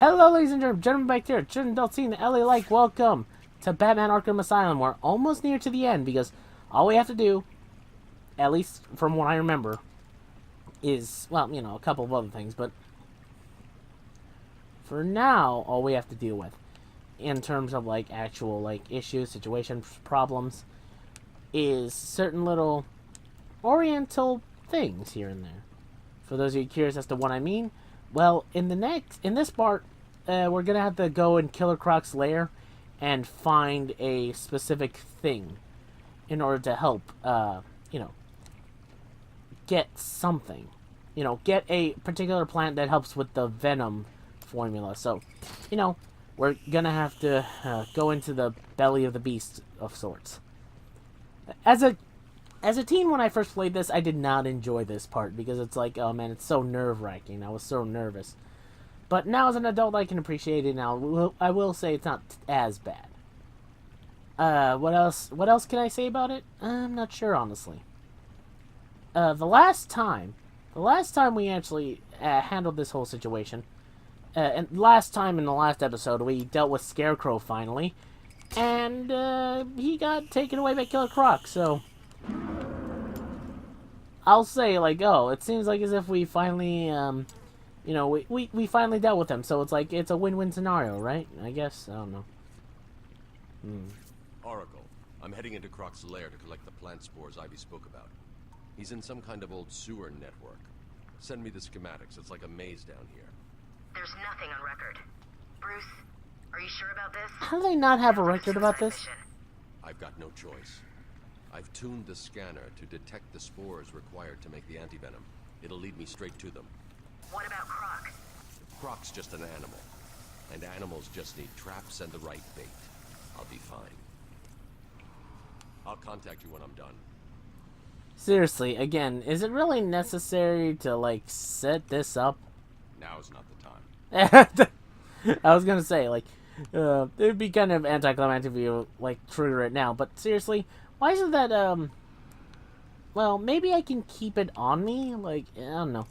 Hello, ladies and gentlemen, back here. Children don't see the LA like. Welcome to Batman Arkham Asylum. We're almost near to the end because all we have to do, at least from what I remember, is, well, you know, a couple of other things, but for now, all we have to deal with in terms of, like, actual, like, issues, situations, problems, is certain little oriental things here and there. For those of you curious as to what I mean, well, in this part, we're gonna have to go in Killer Croc's lair and find a specific thing in order to help, you know, get something. You know, get a particular plant that helps with the venom formula. So, you know, we're gonna have to go into the belly of the beast of sorts. As a teen, when I first played this, I did not enjoy this part because it's like, oh man, it's so nerve-wracking. I was so nervous. But now as an adult, I can appreciate it now. I will say it's not as bad. What else can I say about it? I'm not sure, honestly. The last time we actually handled this whole situation, and last time in the last episode, we dealt with Scarecrow finally, and he got taken away by Killer Croc, so I'll say, like, oh, it seems like as if we finally, you know, we finally dealt with him, so it's like, it's a win-win scenario, right? I guess, I don't know. Oracle, I'm heading into Croc's lair to collect the plant spores Ivy spoke about. He's in some kind of old sewer network. Send me the schematics, it's like a maze down here. There's nothing on record. Bruce, are you sure about this? How do they not have a record about this? I've got no choice. I've tuned the scanner to detect the spores required to make the antivenom. It'll lead me straight to them. What about Croc? Croc's just an animal. And animals just need traps and the right bait. I'll be fine. I'll contact you when I'm done. Seriously, again, is it really necessary to, like, set this up? Now's not the time. I was gonna say, like, it would be kind of anticlimactic if you, like, trigger it now, but seriously, why isn't that, well, maybe I can keep it on me? Like, I don't know.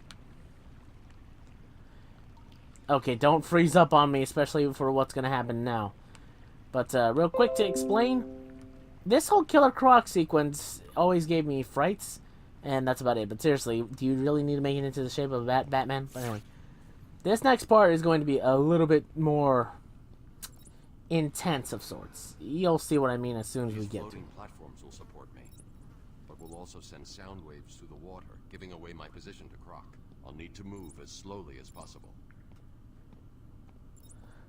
Okay, don't freeze up on me, especially for what's gonna happen now. But, real quick to explain, this whole Killer Croc sequence always gave me frights, and that's about it. But seriously, do you really need to make it into the shape of a Batman? But anyway, this next part is going to be a little bit more intense of sorts. You'll see what I mean as soon as we get to it. Floating platforms will support me, but will also send sound waves through the water, giving away my position to Croc. I'll need to move as slowly as possible.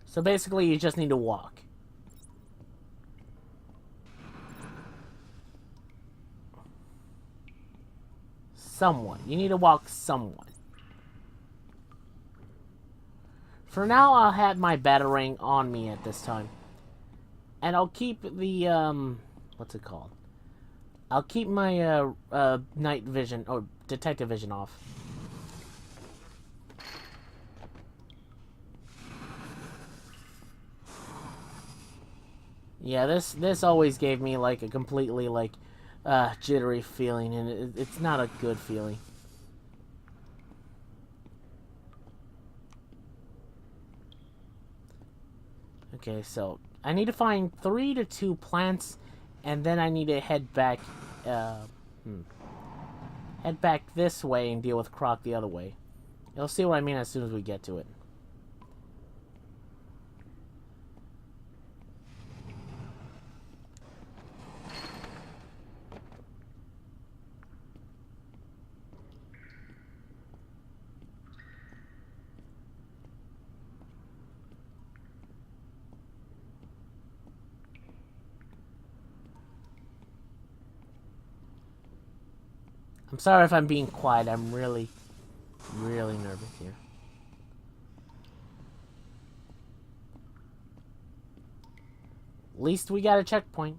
So basically, you just need to walk. Somewhat. You need to walk somewhat. For now, I'll have my Batarang on me at this time. And I'll keep the, what's it called? I'll keep my, night vision, or detective vision off. Yeah, this always gave me, like, a completely, like, jittery feeling, and it's not a good feeling. Okay, so I need to find 3 to 2 plants, and then I need to head back, head back this way and deal with Croc the other way. You'll see what I mean as soon as we get to it. I'm sorry if I'm being quiet. I'm really, really nervous here. At least we got a checkpoint.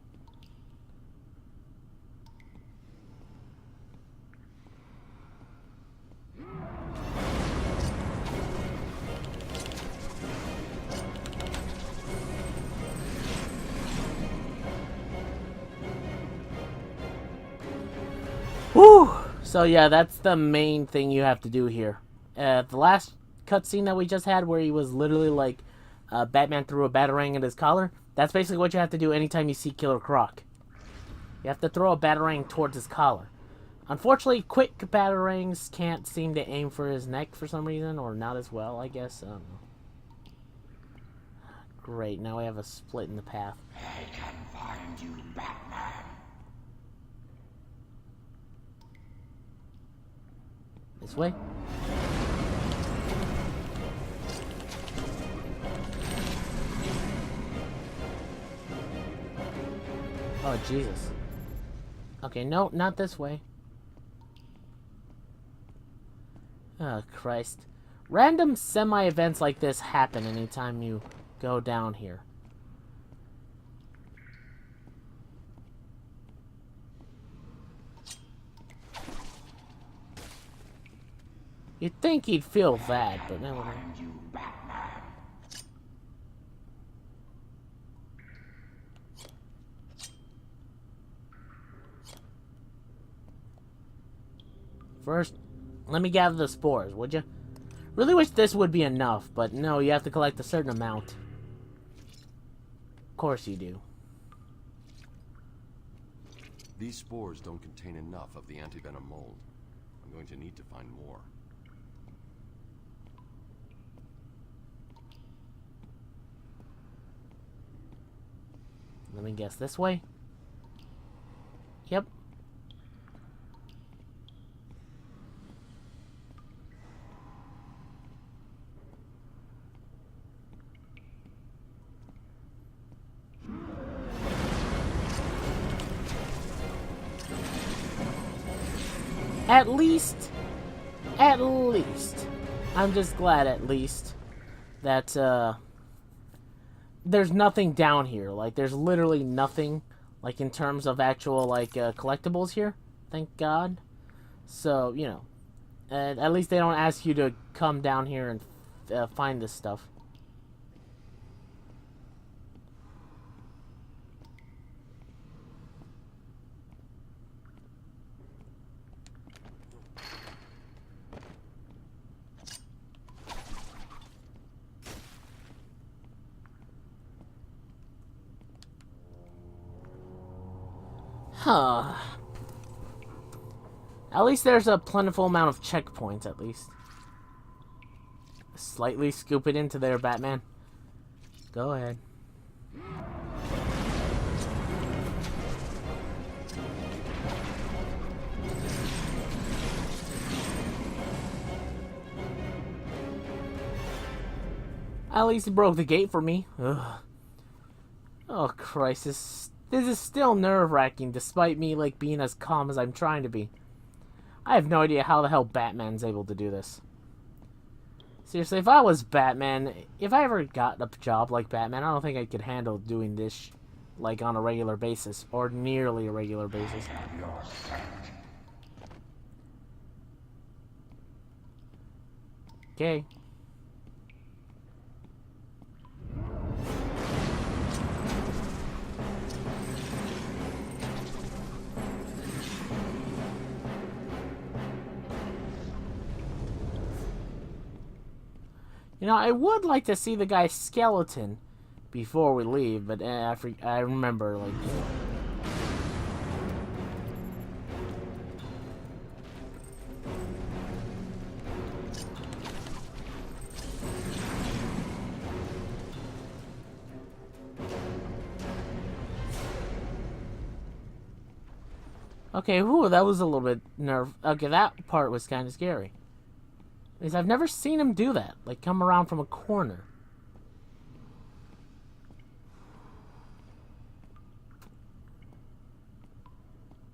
Whew! So yeah, that's the main thing you have to do here. The last cutscene that we just had where he was literally like, Batman threw a batarang at his collar? That's basically what you have to do anytime you see Killer Croc. You have to throw a batarang towards his collar. Unfortunately, quick batarangs can't seem to aim for his neck for some reason, or not as well, I guess. I don't know. Great, now we have a split in the path. I can find you, Batman. This way? Oh, Jesus. Okay, no, not this way. Oh, Christ. Random semi-events like this happen anytime you go down here. You'd think he'd feel that, but no. Find you, Batman. First, let me gather the spores, would you? Really wish this would be enough, but no, you have to collect a certain amount. Of course you do. These spores don't contain enough of the antivenom mold. I'm going to need to find more. Let me guess, this way? Yep. At least, I'm just glad at least that, there's nothing down here. Like, there's literally nothing, like, in terms of actual, like, collectibles here. Thank God. So, you know, at least they don't ask you to come down here and find this stuff. Huh. At least there's a plentiful amount of checkpoints, at least. Slightly scoop it into there, Batman. Go ahead. At least he broke the gate for me. Ugh. Oh, Christ. This is still nerve-wracking, despite me, like, being as calm as I'm trying to be. I have no idea how the hell Batman's able to do this. Seriously, if I was Batman, if I ever got a job like Batman, I don't think I could handle doing this, like, on a regular basis, or nearly a regular basis. Okay. You know, I would like to see the guy's skeleton before we leave, but I remember, like... Okay, whew, that was a little bit Okay, that part was kind of scary. Because I've never seen him do that. Like, come around from a corner.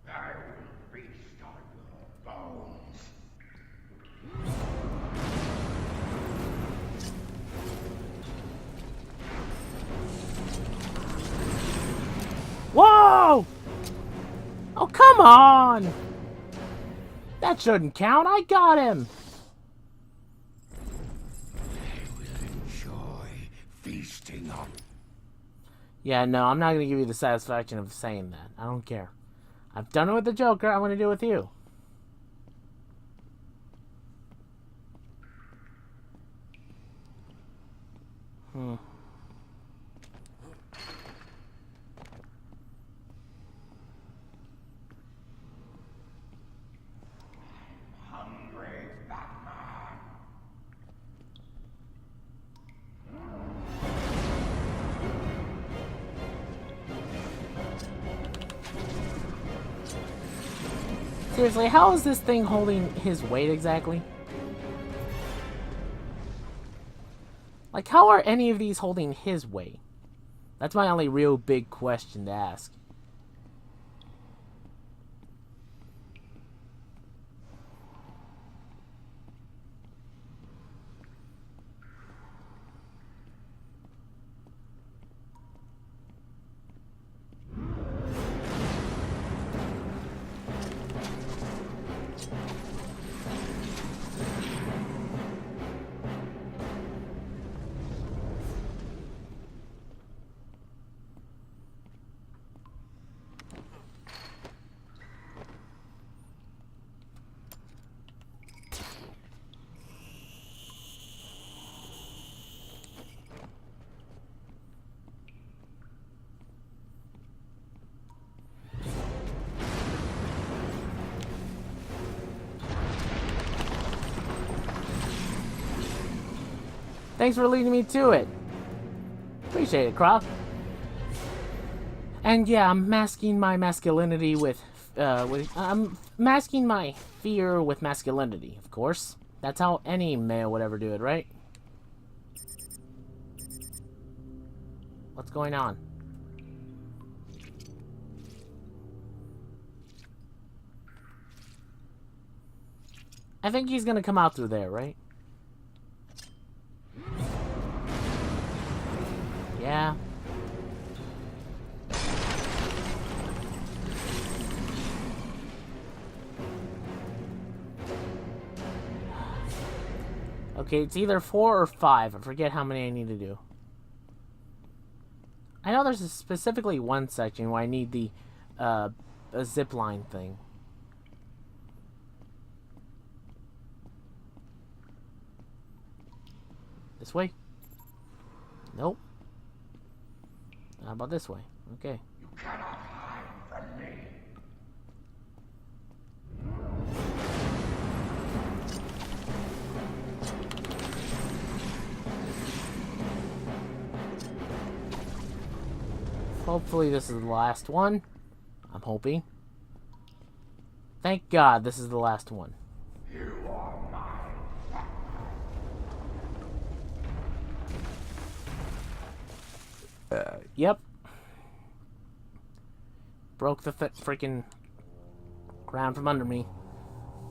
I will feast on your bones. Whoa! Oh, come on! That shouldn't count. I got him! Feasting on. Yeah, no, I'm not going to give you the satisfaction of saying that. I don't care. I've done it with the Joker. I'm going to do it with you. Hungry Batman. Seriously, how is this thing holding his weight exactly? Like, how are any of these holding his weight? That's my only real big question to ask. Thanks for leading me to it. Appreciate it, Croc. And yeah, I'm masking my masculinity with I'm masking my fear with masculinity, of course. That's how any male would ever do it, right? What's going on? I think he's gonna come out through there, right? Yeah. Okay, it's either 4 or 5. I forget how many I need to do. I know there's specifically one section where I need the a zip line thing. This way? Nope. How about this way? Okay. You cannot hide from me. Hopefully this is the last one. I'm hoping. Thank God this is the last one. You are mine. Yep. Broke the freaking ground from under me.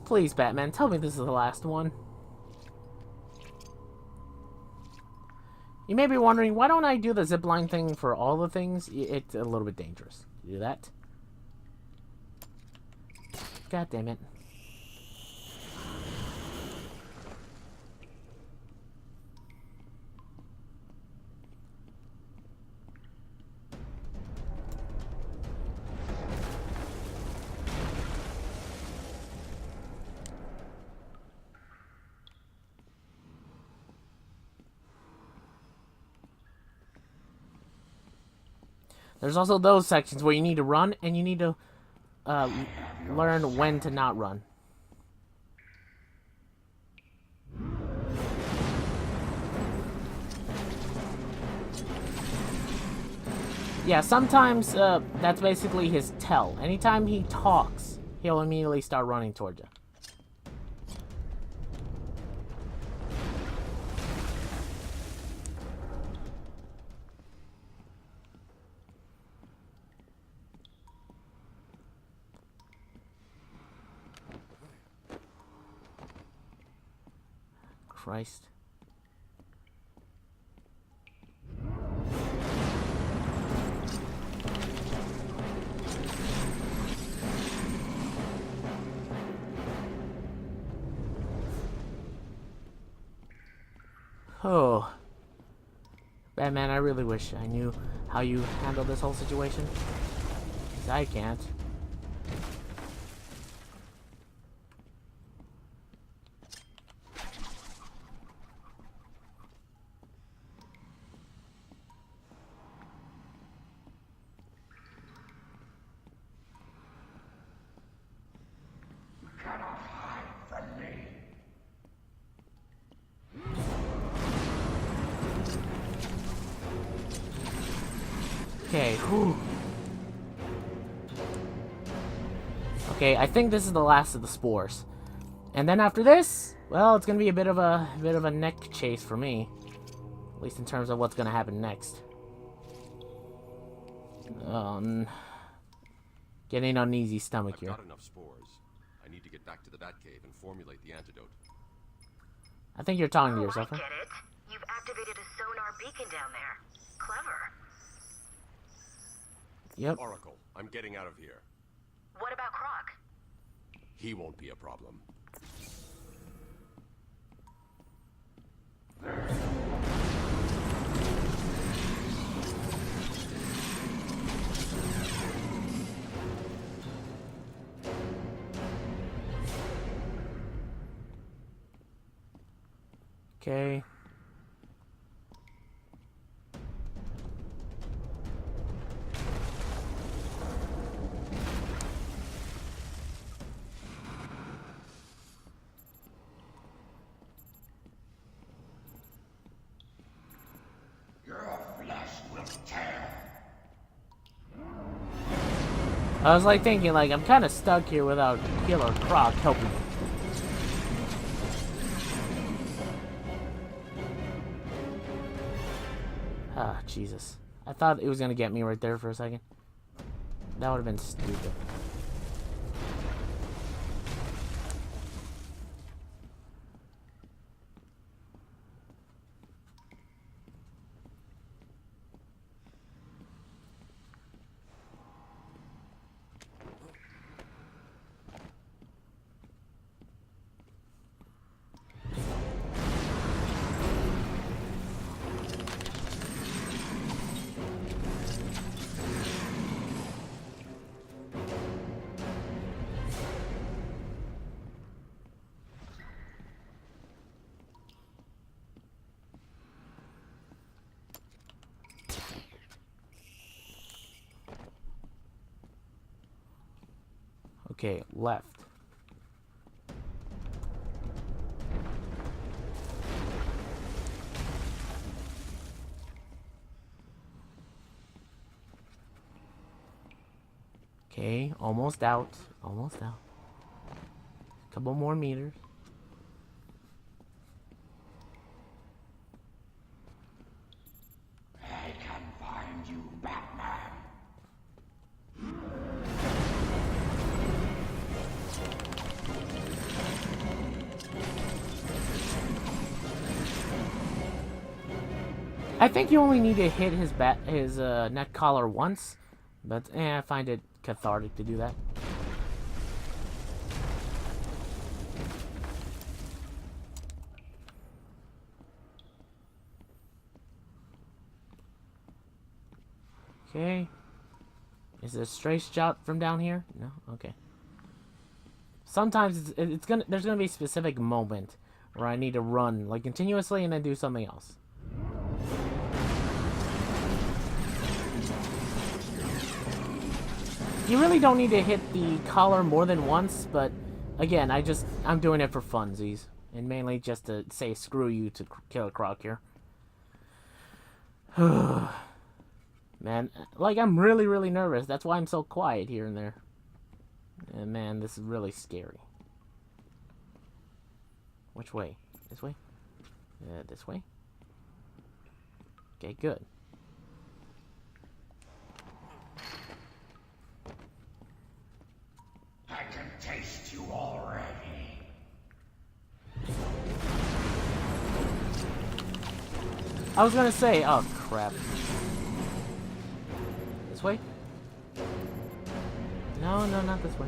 Please, Batman, tell me this is the last one. You may be wondering, why don't I do the zipline thing for all the things? It's a little bit dangerous to do that. God damn it. There's also those sections where you need to run, and you need to learn when to not run. Yeah, sometimes that's basically his tell. Anytime he talks, he'll immediately start running towards you. Christ. Oh. Batman, I really wish I knew how you handled this whole situation. 'Cause I can't. Okay. Whew. Okay, I think this is the last of the spores. And then after this, well, it's gonna be a bit of a neck chase for me. At least in terms of what's gonna happen next. Getting an uneasy stomach here. I've got enough spores. I need to get back to the Batcave and formulate the antidote. I think you're talking to Oh, yourself. I Huh? get it. You've activated a sonar beacon down there. Clever. Yep. Oracle, I'm getting out of here. What about Croc? He won't be a problem. Okay. Your flesh will tear. I was like thinking, like, I'm kind of stuck here without Killer Croc helping me. Ah, Jesus. I thought it was gonna get me right there for a second. That would have been stupid. Okay, left. Okay, almost out. Almost out. Couple more meters. I can find you, Batman. I think you only need to hit his neck collar once, but I find it cathartic to do that. Okay. Is it a straight shot from down here? No? Okay. Sometimes there's gonna be a specific moment where I need to run like continuously and then do something else. You really don't need to hit the collar more than once, but again, I'm doing it for funsies. And mainly just to say screw you to Killer Croc here. Man, like I'm really, really nervous. That's why I'm so quiet here and there. And man, this is really scary. Which way? This way? This way? Okay, good. I can taste you already. I was gonna say, oh crap. This way? No, no, not this way.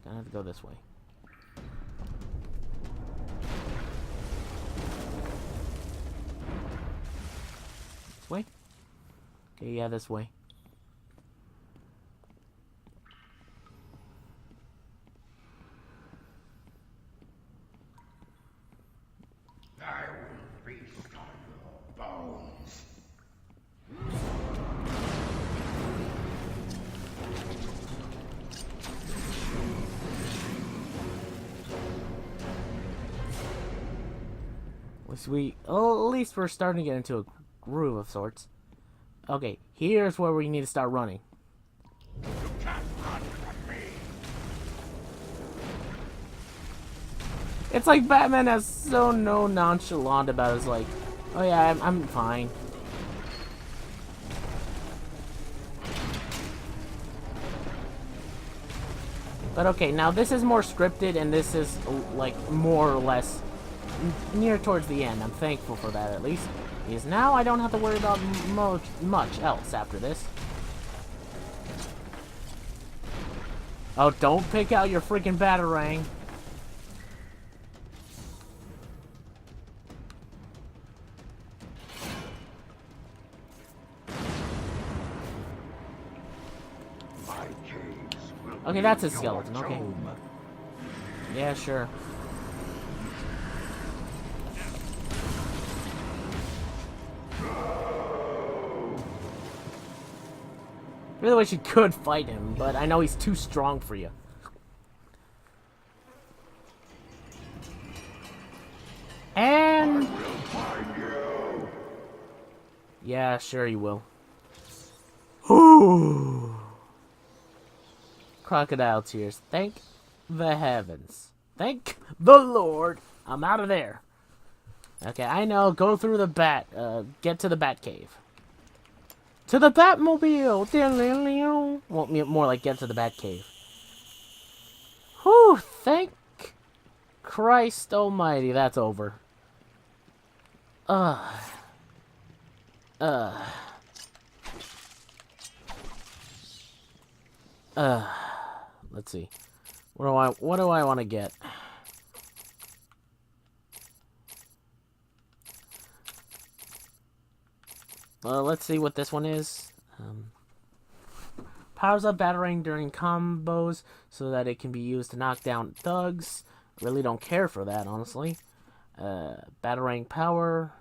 Gonna have to go this way. This way? Okay, yeah, this way. I will feast on your bones. At least we're starting to get into a groove of sorts. Okay, here's where we need to start running. You can't run from me. It's like Batman is so nonchalant about it. It's like, oh yeah, I'm fine. But okay, now this is more scripted, and this is, like, more or less near towards the end. I'm thankful for that, at least. Because now I don't have to worry about much else after this. Oh, don't pick out your freaking Batarang. My caves will Okay, be that's a your skeleton, okay. tomb. Yeah, sure. Really wish you could fight him, but I know he's too strong for you. And... yeah, sure you will. Ooh. Crocodile tears. Thank the heavens. Thank the Lord. I'm out of there. Okay, I know. Go through the get to the Bat Cave. To the Batmobile! Well, more like get to the Bat Cave. Whew, thank Christ almighty, that's over. Let's see. What do I want to get? Let's see what this one is. Powers up Batarang during combos so that it can be used to knock down thugs. Really don't care for that, honestly. Batarang power.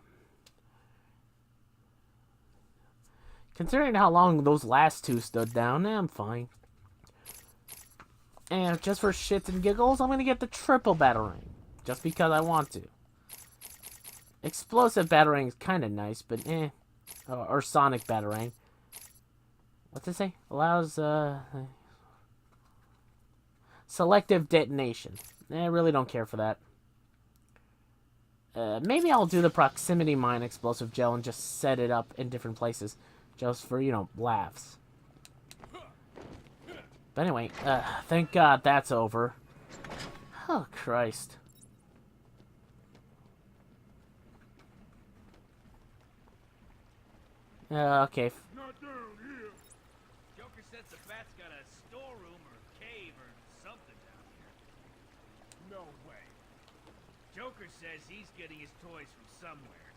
Considering how long those last two stood down, I'm fine. And just for shits and giggles, I'm gonna get the triple Batarang. Just because I want to. Explosive Batarang is kind of nice, but eh. Or Sonic Batarang. What's it say? Allows, selective detonation. I really don't care for that. Maybe I'll do the proximity mine explosive gel and just set it up in different places. Just for, you know, laughs. But anyway, thank God that's over. Oh, Christ. Okay. Not down here. Joker says the bat's got a storeroom or cave or something down here. No way. Joker says he's getting his toys from somewhere.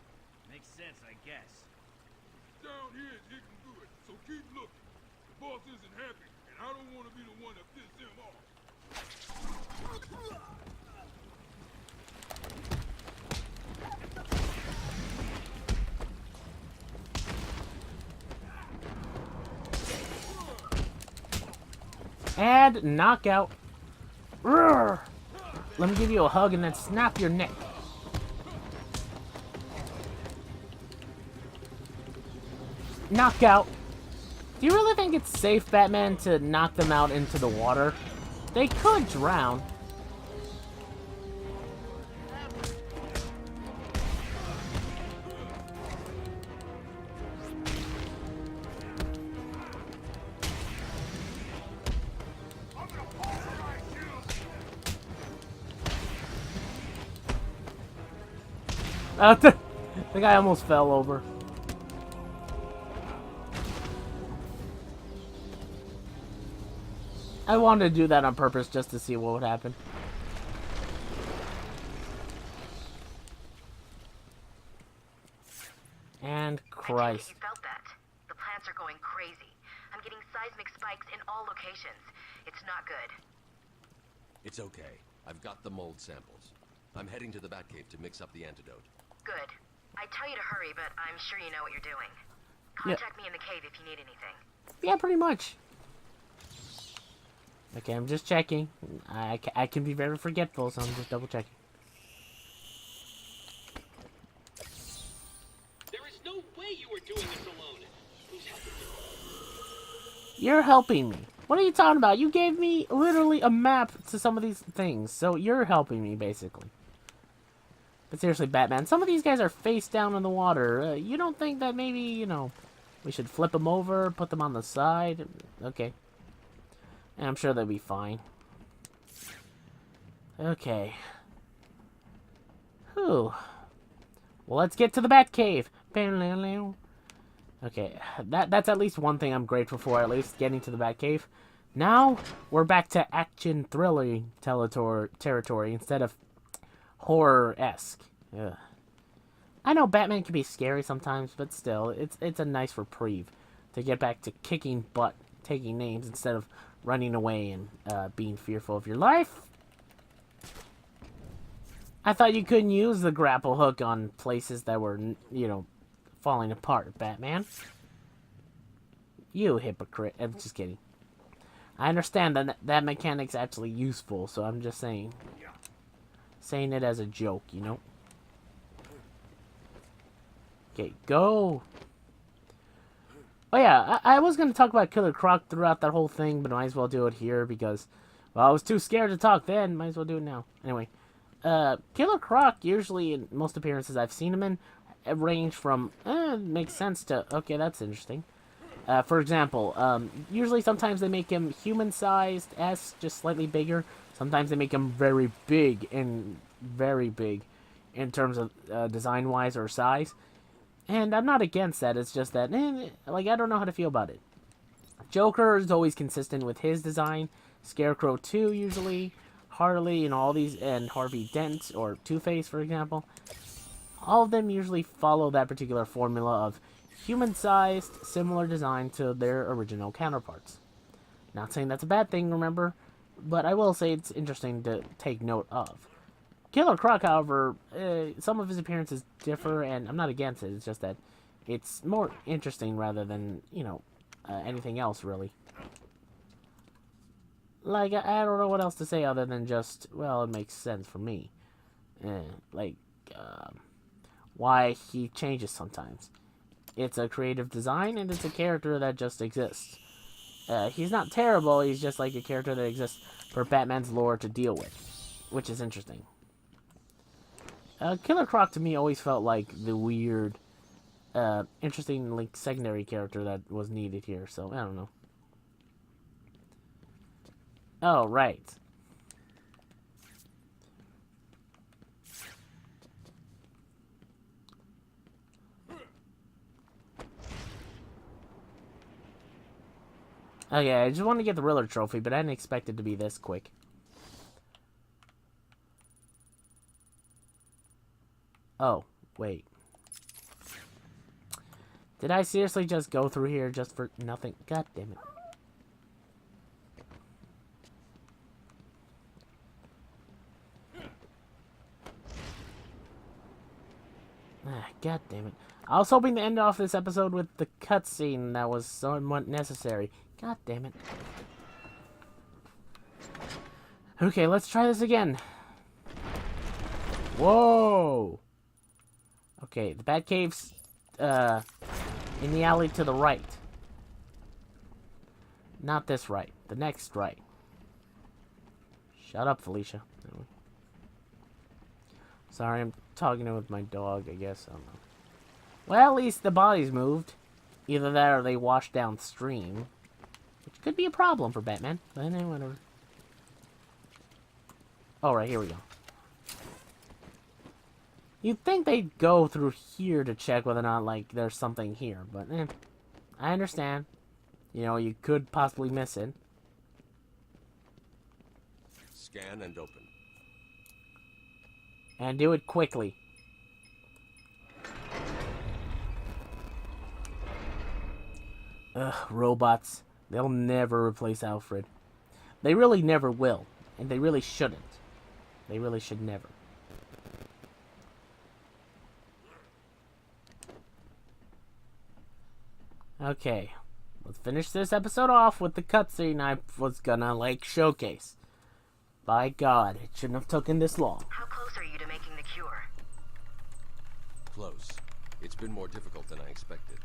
Makes sense, I guess. Down here is hitting good, so keep looking. The boss isn't happy, and I don't want to be the one that pisses him off. And knockout. Roar! Let me give you a hug and then snap your neck. Knockout. Do you really think it's safe, Batman, to knock them out into the water? They could drown. The guy almost fell over. I wanted to do that on purpose just to see what would happen. And Christ. You felt that. The plants are going crazy. I'm getting seismic spikes in all locations. It's not good. It's okay. I've got the mold samples. I'm heading to the Batcave to mix up the antidote. Good. I tell you to hurry, but I'm sure you know what you're doing. Contact me in the cave if you need anything. Yeah, pretty much. Okay, I'm just checking. I can be very forgetful, so I'm just double checking. There is no way you were doing this alone. Who's You're helping me. What are you talking about? You gave me literally a map to some of these things, so you're helping me, basically. But seriously, Batman, some of these guys are face down in the water. You don't think that maybe, you know, we should flip them over, put them on the side? Okay. And I'm sure they'll be fine. Okay. Whew. Well, let's get to the Batcave. Okay, that's at least one thing I'm grateful for, at least getting to the Batcave. Now, we're back to action thriller territory instead of horror-esque. Ugh. I know Batman can be scary sometimes, but still, it's a nice reprieve to get back to kicking butt, taking names, instead of running away and being fearful of your life. I thought you couldn't use the grapple hook on places that were, you know, falling apart, Batman. You hypocrite. I'm just kidding. I understand that mechanic's actually useful, so I'm just saying. Saying it as a joke, you know? Okay, go! Oh yeah, I was going to talk about Killer Croc throughout that whole thing, but I might as well do it here because, well, I was too scared to talk then. Might as well do it now. Anyway. Killer Croc, usually in most appearances I've seen him in, range from, makes sense to, okay, that's interesting. For example, usually sometimes they make him human-sized, just slightly bigger. Sometimes they make him very big in terms of design-wise or size. And I'm not against that, it's just that, like, I don't know how to feel about it. Joker is always consistent with his design. Scarecrow too, usually. Harley and all these, and Harvey Dent or Two-Face, for example, all of them usually follow that particular formula of human-sized, similar design to their original counterparts. Not saying that's a bad thing, remember, but I will say it's interesting to take note of. Killer Croc, however, some of his appearances differ, and I'm not against it, it's just that it's more interesting rather than, you know, anything else, really. Like, I don't know what else to say other than just, well, it makes sense for me. Why he changes sometimes. It's a creative design, and it's a character that just exists. He's not terrible, he's just like a character that exists for Batman's lore to deal with, which is interesting. Killer Croc to me always felt like the weird, interesting, like, secondary character that was needed here, so I don't know. Oh, right. Okay, I just want to get the Riddler trophy, but I didn't expect it to be this quick. Oh, wait. Did I seriously just go through here just for nothing? God damn it. God damn it. I was hoping to end off this episode with the cutscene that was somewhat necessary. God damn it. Okay, let's try this again. Whoa! Okay, the Batcave's in the alley to the right. Not this right. The next right. Shut up, Felicia. Sorry, I'm talking with my dog, I guess. I don't know. Well, at least the bodies moved. Either that or they washed downstream. Which could be a problem for Batman. But anyway, whatever. Alright, here we go. You'd think they'd go through here to check whether or not, like, there's something here. But, I understand. You know, you could possibly miss it. Scan and open. And do it quickly. Ugh, robots. They'll never replace Alfred. They really never will. And they really shouldn't. They really should never. Okay. Let's finish this episode off with the cutscene I was gonna, like, showcase. By God, it shouldn't have taken this long. How close are you to making the cure? Close. It's been more difficult than I expected.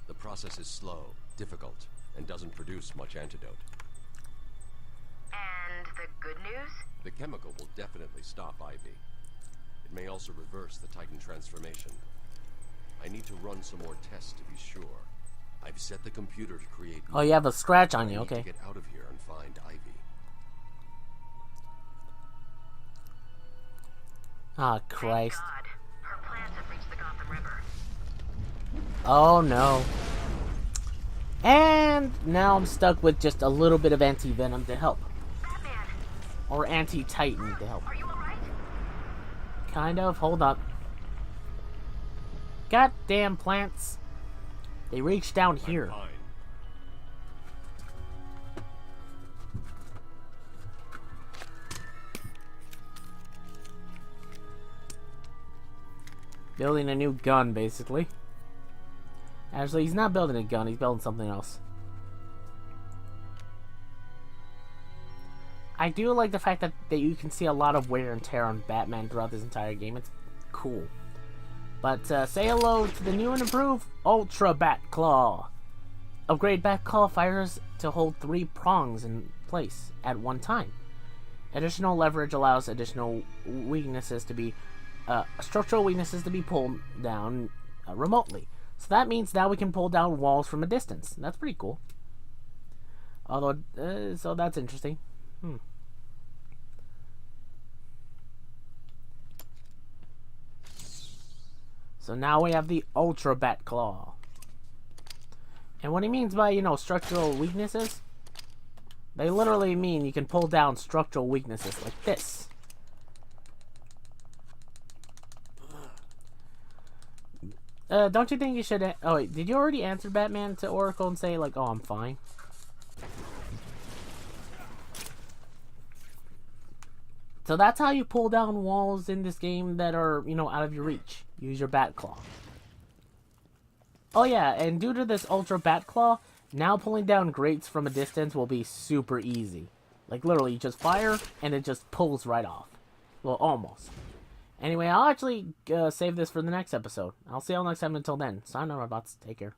The process is slow, difficult, and doesn't produce much antidote. And the good news? The chemical will definitely stop Ivy. It may also reverse the Titan transformation. I need to run some more tests to be sure. I've set the computer to create... Oh, you have a scratch on you, I need okay. to get out of here and find Ivy. Ah, Christ. Thank God. Her plans have reached the Gotham River. Oh, no. And now I'm stuck with just a little bit of anti-venom to help. Batman, Or anti-Titan to help. are you alright? Kind of. Hold up. Goddamn plants. They reach down here. Fine. Building a new gun, basically. Actually, he's not building a gun. He's building something else. I do like the fact that you can see a lot of wear and tear on Batman throughout this entire game. It's cool. But say hello to the new and improved Ultra Bat Claw. Upgrade Bat Claw fires to hold 3 prongs in place at one time. Additional leverage allows additional weaknesses to be structural weaknesses to be pulled down remotely. So that means now we can pull down walls from a distance. That's pretty cool. Although, so that's interesting. So now we have the Ultra Bat Claw. And what he means by, structural weaknesses, they literally mean you can pull down structural weaknesses like this. Don't you think you should... Oh, wait. Did you already answer Batman to Oracle and say, like, oh, I'm fine? So that's how you pull down walls in this game that are, out of your reach. Use your Bat Claw. Oh, yeah, and due to this Ultra Bat Claw, now pulling down grates from a distance will be super easy. Like, literally, you just fire, and it just pulls right off. Well, almost. Anyway, I'll actually save this for the next episode. I'll see y'all next time. Until then, sign on, robots. Take care.